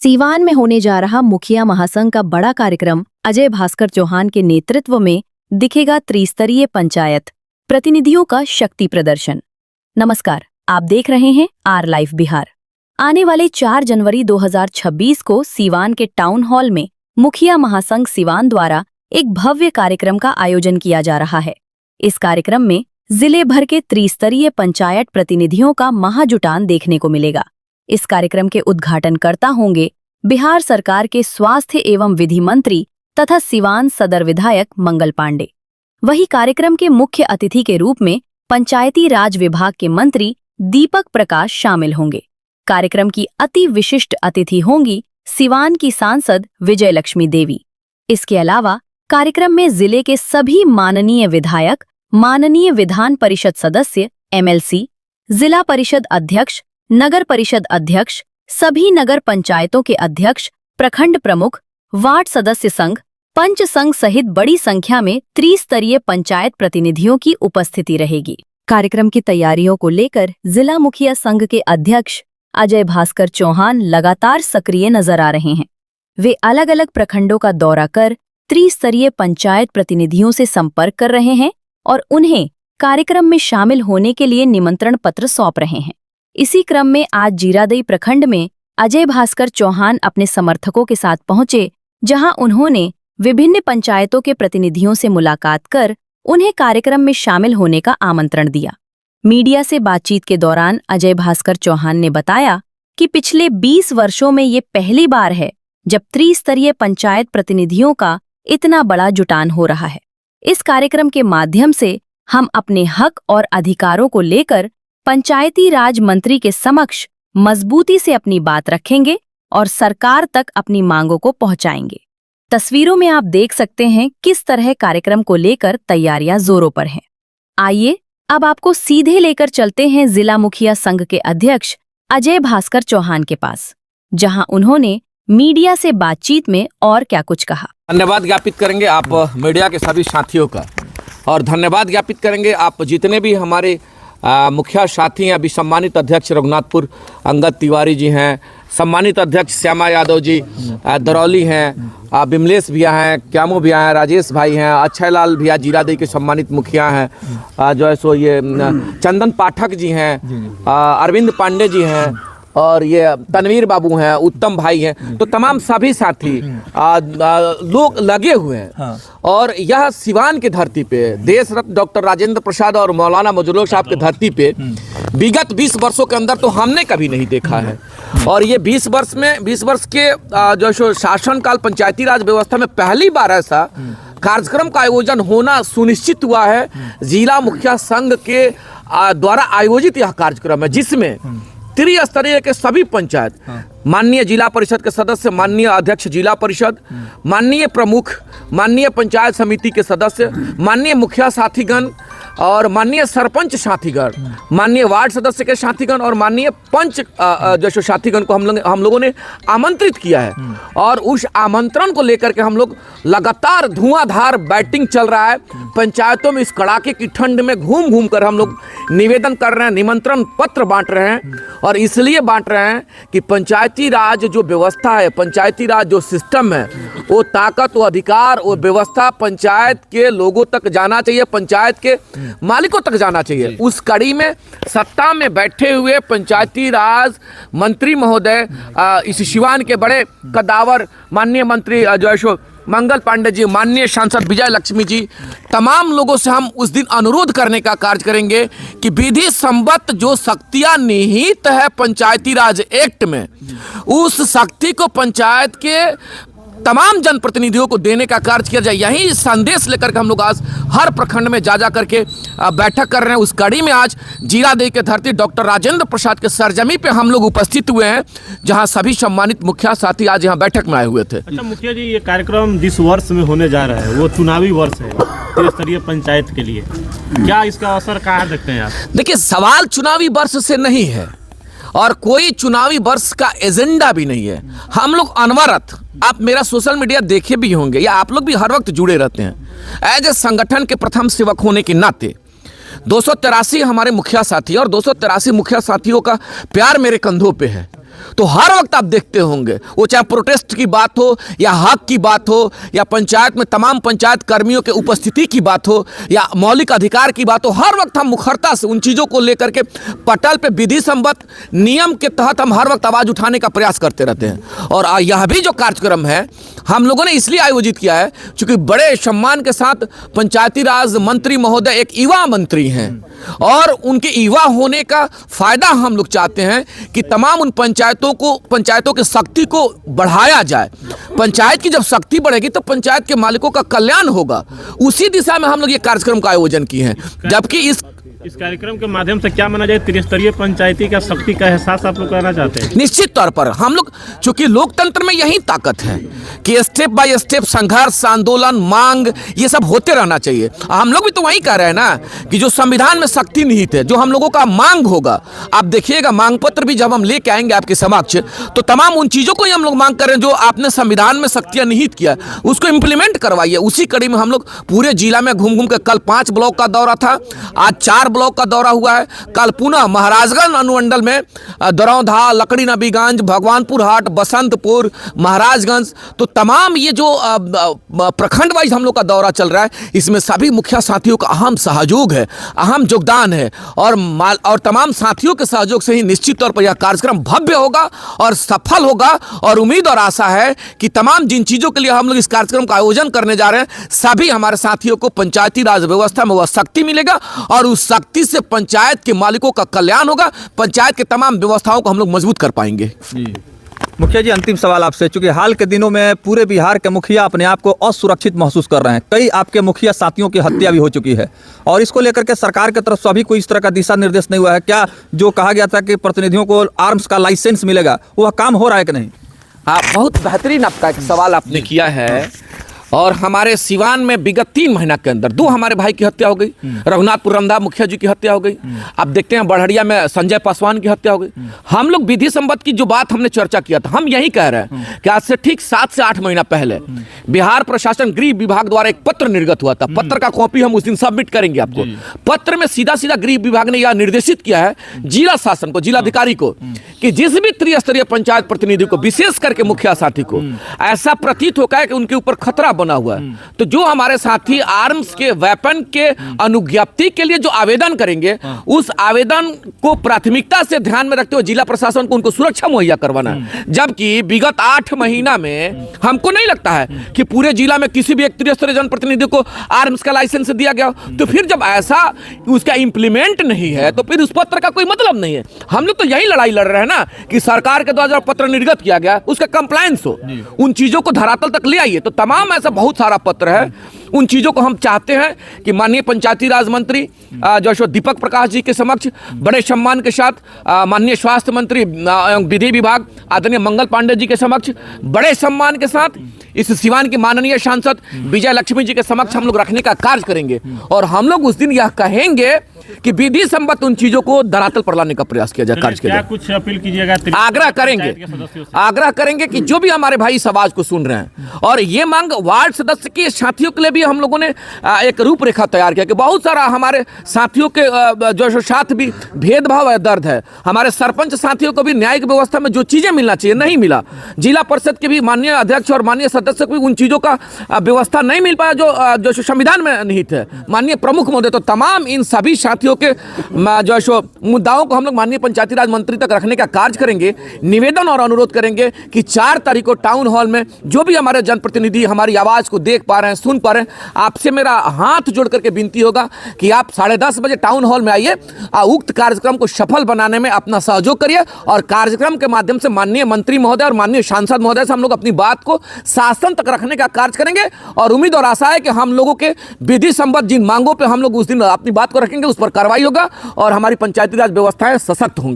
सीवान में होने जा रहा मुखिया महासंघ का बड़ा कार्यक्रम अजय भास्कर चौहान के नेतृत्व में दिखेगा त्रिस्तरीय पंचायत प्रतिनिधियों का शक्ति प्रदर्शन। नमस्कार, आप देख रहे हैं आर लाइव बिहार। आने वाले 4 जनवरी 2026 को सीवान के टाउन हॉल में मुखिया महासंघ सीवान द्वारा एक भव्य कार्यक्रम का आयोजन किया जा रहा है। इस कार्यक्रम में जिले भर के त्रिस्तरीय पंचायत प्रतिनिधियों का महाजुटान देखने को मिलेगा। इस कार्यक्रम के उद्घाटनकर्ता होंगे बिहार सरकार के स्वास्थ्य एवं विधि मंत्री तथा सीवान सदर विधायक मंगल पांडे। वहीं कार्यक्रम के मुख्य अतिथि के रूप में पंचायती राज विभाग के मंत्री दीपक प्रकाश शामिल होंगे। कार्यक्रम की अति विशिष्ट अतिथि होंगी सीवान की सांसद विजय लक्ष्मी देवी। इसके अलावा कार्यक्रम में जिले के सभी माननीय विधायक, माननीय विधान परिषद सदस्य, MLC, जिला परिषद अध्यक्ष, नगर परिषद अध्यक्ष, सभी नगर पंचायतों के अध्यक्ष, प्रखंड प्रमुख, वार्ड सदस्य संघ, पंच संघ सहित बड़ी संख्या में त्रिस्तरीय पंचायत प्रतिनिधियों की उपस्थिति रहेगी। कार्यक्रम की तैयारियों को लेकर जिला मुखिया संघ के अध्यक्ष अजय भास्कर चौहान लगातार सक्रिय नजर आ रहे हैं। वे अलग अलग प्रखंडों का दौरा कर त्रिस्तरीय पंचायत प्रतिनिधियों से संपर्क कर रहे हैं और उन्हें कार्यक्रम में शामिल होने के लिए निमंत्रण पत्र सौंप रहे हैं। इसी क्रम में आज जीरादेई प्रखंड में अजय भास्कर चौहान अपने समर्थकों के साथ पहुंचे, जहां उन्होंने विभिन्न पंचायतों के प्रतिनिधियों से मुलाकात कर उन्हें कार्यक्रम में शामिल होने का आमंत्रण दिया। मीडिया से बातचीत के दौरान अजय भास्कर चौहान ने बताया कि पिछले 20 वर्षों में ये पहली बार है जब त्रिस्तरीय पंचायत प्रतिनिधियों का इतना बड़ा जुटान हो रहा है। इस कार्यक्रम के माध्यम से हम अपने हक और अधिकारों को लेकर पंचायती राज मंत्री के समक्ष मजबूती से अपनी बात रखेंगे और सरकार तक अपनी मांगों को पहुंचाएंगे। तस्वीरों में आप देख सकते हैं किस तरह कार्यक्रम को लेकर तैयारियां जोरों पर हैं। आइए अब आपको सीधे लेकर चलते हैं जिला मुखिया संघ के अध्यक्ष अजय भास्कर चौहान के पास, जहां उन्होंने मीडिया से बातचीत में और क्या कुछ कहा। धन्यवाद ज्ञापित करेंगे आप मीडिया के सभी साथियों का, और धन्यवाद ज्ञापित करेंगे आप जितने भी हमारे मुखिया साथी हैं। अभी सम्मानित अध्यक्ष रघुनाथपुर अंगद तिवारी जी हैं, सम्मानित अध्यक्ष श्यामा यादव जी दरौली हैं, बिमलेश भैया हैं, क्यामो भैया हैं, राजेश भाई हैं, अक्षय लाल भैया जीरादेई के सम्मानित मुखिया हैं, जो है सो ये चंदन पाठक जी हैं, अरविंद पांडे जी हैं, और ये तनवीर बाबू हैं, उत्तम भाई हैं। तो तमाम सभी साथी लोग लगे हुए हैं। हाँ। और यह सिवान की धरती पे देश रत्न डॉक्टर राजेंद्र प्रसाद और मौलाना मजरूर साहब की धरती पे विगत 20 वर्षों के अंदर तो हमने कभी नहीं देखा है। और ये 20 वर्ष के जो शासनकाल पंचायती राज व्यवस्था में पहली बार ऐसा कार्यक्रम का आयोजन होना सुनिश्चित हुआ है। जिला मुखिया संघ के द्वारा आयोजित यह कार्यक्रम है, जिसमें त्रिस्तरीय के सभी पंचायत, माननीय जिला परिषद के सदस्य, माननीय अध्यक्ष जिला परिषद, माननीय प्रमुख, माननीय पंचायत समिति के सदस्य, माननीय मुखिया साथीगण और माननीय सरपंच साथीगण, माननीय वार्ड सदस्य के साथीगण और माननीय पंच जैसे साथीगण को हम लोगों ने आमंत्रित किया है। और उस आमंत्रण को लेकर के हम लोग लगातार धुआंधार बैटिंग चल रहा है। पंचायतों में इस कड़ाके की ठंड में घूम घूम कर हम लोग निवेदन कर रहे हैं, निमंत्रण पत्र बांट रहे हैं। और इसलिए बांट रहे हैं कि पंचायती राज जो व्यवस्था है, पंचायती राज जो सिस्टम है, वो ताकत, वो अधिकार, वो व्यवस्था पंचायत के लोगों तक जाना चाहिए, पंचायत के मालिकों तक जाना चाहिए। उस कड़ी में सत्ता में बैठे हुए पंचायती राज मंत्री महोदय, इस सिवान के बड़े कद्दावर माननीय मंत्री जो है मंगल पांडे जी, माननीय सांसद विजय लक्ष्मी जी, तमाम लोगों से हम उस दिन अनुरोध करने का कार्य करेंगे कि विधि संबद्ध जो शक्तियां निहित है पंचायती राज एक्ट में, उस शक्ति को पंचायत के तमाम जनप्रतिनिधियों को देने का कार्य किया जाए। यही संदेश लेकर के हम लोग आज हर प्रखंड में जा करके बैठक कर रहे हैं। उस कड़ी में आज जीरादेई के धरती डॉक्टर राजेंद्र प्रसाद के सरजमी पे हम लोग उपस्थित हुए हैं, जहां सभी सम्मानित मुखिया साथी आज यहाँ बैठक में आए हुए थे। अच्छा मुखिया जी, ये कार्यक्रम जिस वर्ष में होने जा रहा है वो चुनावी वर्ष है त्रिस्तरीय पंचायत के लिए, क्या इसका असर कहाँ देखते हैं आप? देखिए, सवाल चुनावी वर्ष से नहीं है और कोई चुनावी वर्ष का एजेंडा भी नहीं है। हम लोग अनवरत, आप मेरा सोशल मीडिया देखे भी होंगे या आप लोग भी हर वक्त जुड़े रहते हैं। एज ए संगठन के प्रथम सेवक होने के नाते 283 हमारे मुखिया साथी और 283 मुखिया साथियों का प्यार मेरे कंधों पे है। तो हर वक्त आप देखते होंगे, वो चाहे प्रोटेस्ट की बात हो या हक की बात हो या पंचायत में तमाम पंचायत कर्मियों के उपस्थिति की बात हो या मौलिक अधिकार की बात हो, हर वक्त हम मुखरता से उन चीज़ों को लेकर के पटल पे विधि सम्मत नियम के तहत हम हर वक्त आवाज़ उठाने का प्रयास करते रहते हैं। और यह भी जो कार्यक्रम है हम लोगों ने इसलिए आयोजित किया है क्योंकि बड़े सम्मान के साथ पंचायती राज मंत्री महोदय एक युवा मंत्री हैं और उनके युवा होने का फायदा हम लोग चाहते हैं कि तमाम उन पंचायतों की शक्ति को बढ़ाया जाए। पंचायत की जब शक्ति बढ़ेगी तो पंचायत के मालिकों का कल्याण होगा। उसी दिशा में हम लोग ये कार्यक्रम का आयोजन किए हैं। जबकि इस कार्यक्रम के माध्यम से क्या माना जाए, त्रिस्तरीय पंचायती का शक्ति का एहसास आप लोग करना चाहते हैं? निश्चित तौर पर हम लोग, चूंकि लोकतंत्र में यही ताकत है कि स्टेप बाय स्टेप संघर्ष, आंदोलन, मांग ये सब होते रहना चाहिए। हम लोग भी तो वही कह रहे हैं ना कि जो संविधान में शक्ति निहित है, जो हम लोगों का मांग होगा, आप देखिएगा मांग पत्र भी जब हम लेके आएंगे आपके समक्ष तो तमाम उन चीजों को ही हम लोग मांग कर रहे हैं जो आपने संविधान में शक्तियां निहित किया, उसको इंप्लीमेंट करवाइए। उसी कड़ी में हम लोग पूरे जिला में घूम घूम के, कल 5 ब्लॉक का दौरा था, आज 4 ब्लॉक का दौरा हुआ है। कल पुनः महाराजगंज अनुमंडल में दरौंधा, लकड़ी नबीगंज, भगवानपुर हाट, बसंतपुर, महाराजगंज, तो तमाम ये जो प्रखंड वाइज हम लोग का दौरा चल रहा है, इसमें सभी मुखिया साथियों का अहम सहयोग है, अहम योगदान है और तमाम साथियों के सहयोग से ही निश्चित तौर पर यह कार्यक्रम भव्य होगा और सफल होगा। और उम्मीद और आशा है कि तमाम जिन चीज़ों के लिए हम लोग इस कार्यक्रम का आयोजन करने जा रहे हैं, सभी हमारे साथियों को पंचायती राज व्यवस्था में वह शक्ति मिलेगा और उस शक्ति से पंचायत के मालिकों का कल्याण होगा। पंचायत के तमाम व्यवस्थाओं को हम लोग मजबूत कर पाएंगे। मुखिया जी, अंतिम सवाल आपसे, चूंकि हाल के दिनों में पूरे बिहार के मुखिया अपने आप को असुरक्षित महसूस कर रहे हैं, कई आपके मुखिया साथियों की हत्या भी हो चुकी है और इसको लेकर के सरकार की तरफ से अभी कोई इस तरह का दिशा निर्देश नहीं हुआ है। क्या जो कहा गया था कि प्रतिनिधियों को आर्म्स का लाइसेंस मिलेगा, वह काम हो रहा है कि नहीं? बहुत बेहतरीन आपका एक सवाल आपने किया है। और हमारे सिवान में विगत 3 महीना के अंदर 2 हमारे भाई की हत्या हो गई, रघुनाथपुर रामदास मुखिया जी की हत्या हो गई, अब देखते हैं बढ़िया में संजय पासवान की हत्या हो गई। हम लोग विधि संबंध की जो बात हमने चर्चा किया था, हम यही कह रहे हैं कि आज से ठीक 7 से 8 महीना पहले बिहार प्रशासन गृह विभाग द्वारा एक पत्र निर्गत हुआ था। पत्र का कॉपी हम उस दिन सबमिट करेंगे आपको। पत्र में सीधा सीधा गृह विभाग ने यह निर्देशित किया है जिला शासन को, जिलाधिकारी को, कि जिस भी त्रिस्तरीय पंचायत प्रतिनिधि को, विशेष करके मुखिया साथी को ऐसा प्रतीत होता है कि उनके ऊपर खतरा बना हुआ है, तो जो हमारे साथी आर्म्स के, वेपन के अनुज्ञप्ति के लिए जो आवेदन करेंगे, उस आवेदन को प्राथमिकता से ध्यान में रखते हुए जिला प्रशासन को उनको सुरक्षा मुहैया करवाना है। जबकि विगत 8 महीना में हमको नहीं लगता है कि पूरे जिला में किसी भी एक त्रिस्तरीय जनप्रतिनिधि को आर्म्स का लाइसेंस दिया गया। तो फिर जब ऐसा उसका इंप्लीमेंट नहीं है तो फिर उस पत्र का कोई मतलब नहीं है। हम लोग तो यही लड़ाई लड़ रहे हैं ना कि सरकार के द्वारा पत्र निर्गत किया गया उसका कंप्लायंस हो, उन चीजों को धरातल तक ले आइए। तो तमाम ऐसा बहुत सारा पत्र है, उन चीजों को हम चाहते हैं कि माननीय पंचायती राज मंत्री जो दीपक प्रकाश जी के समक्ष बड़े सम्मान के साथ, माननीय स्वास्थ्य मंत्री विधि विभाग आदरणीय मंगल पांडे जी के समक्ष बड़े सम्मान के साथ, इस सिवान की माननीय सांसद विजय लक्ष्मी जी के समक्ष हम लोग रखने का कार्य करेंगे। और हम लोग उस दिन यह कहेंगे कि विधि संबद्ध उन चीजों को धरातल पर लाने का प्रयास किया जाए। कार्य क्या कुछ अपील कीजिएगा? आग्रह करेंगे कि जो भी हमारे भाई इस आवाज को सुन रहे हैं, और ये मांग वार्ड सदस्य के साथियों के लिए भी हम लोगों ने एक रूपरेखा तैयार किया कि बहुत सारा हमारे साथियों के जो साथ भी भेदभाव है, दर्द है, हमारे सरपंच साथियों को भी न्यायिक व्यवस्था में जो चीजें मिलना चाहिए नहीं मिला, जिला परिषद के भी माननीय अध्यक्ष और माननीय सदस्य को भी उन चीजों का व्यवस्था नहीं मिल पाया जो संविधान में निहित है, माननीय प्रमुख महोदय। तो तमाम इन सभी साथियों के जो मुद्दाओं को हम लोग माननीय पंचायती राज मंत्री तक रखने का कार्य करेंगे। निवेदन और अनुरोध करेंगे कि 4 तारीख को टाउन हॉल में जो भी हमारे जनप्रतिनिधि हमारी आवाज को देख पा रहे हैं, सुन पा रहे हैं, आपसे मेरा हाथ जोड़ करके विनती होगा कि आप 10:30 बजे टाउन हॉल में आइए, उक्त कार्यक्रम को सफल बनाने में अपना सहयोग करिए और कार्यक्रम के माध्यम से माननीय मंत्री महोदय और माननीय सांसद महोदय से हम लोग अपनी बात को शासन तक रखने का कार्य करेंगे। और उम्मीद और आशा है कि हम लोगों के विधि संबद्ध जिन मांगों पर हम लोग उस दिन अपनी बात को रखेंगे, उस पर कार्रवाई होगा और हमारी पंचायती राज व्यवस्थाएं सशक्त होंगी।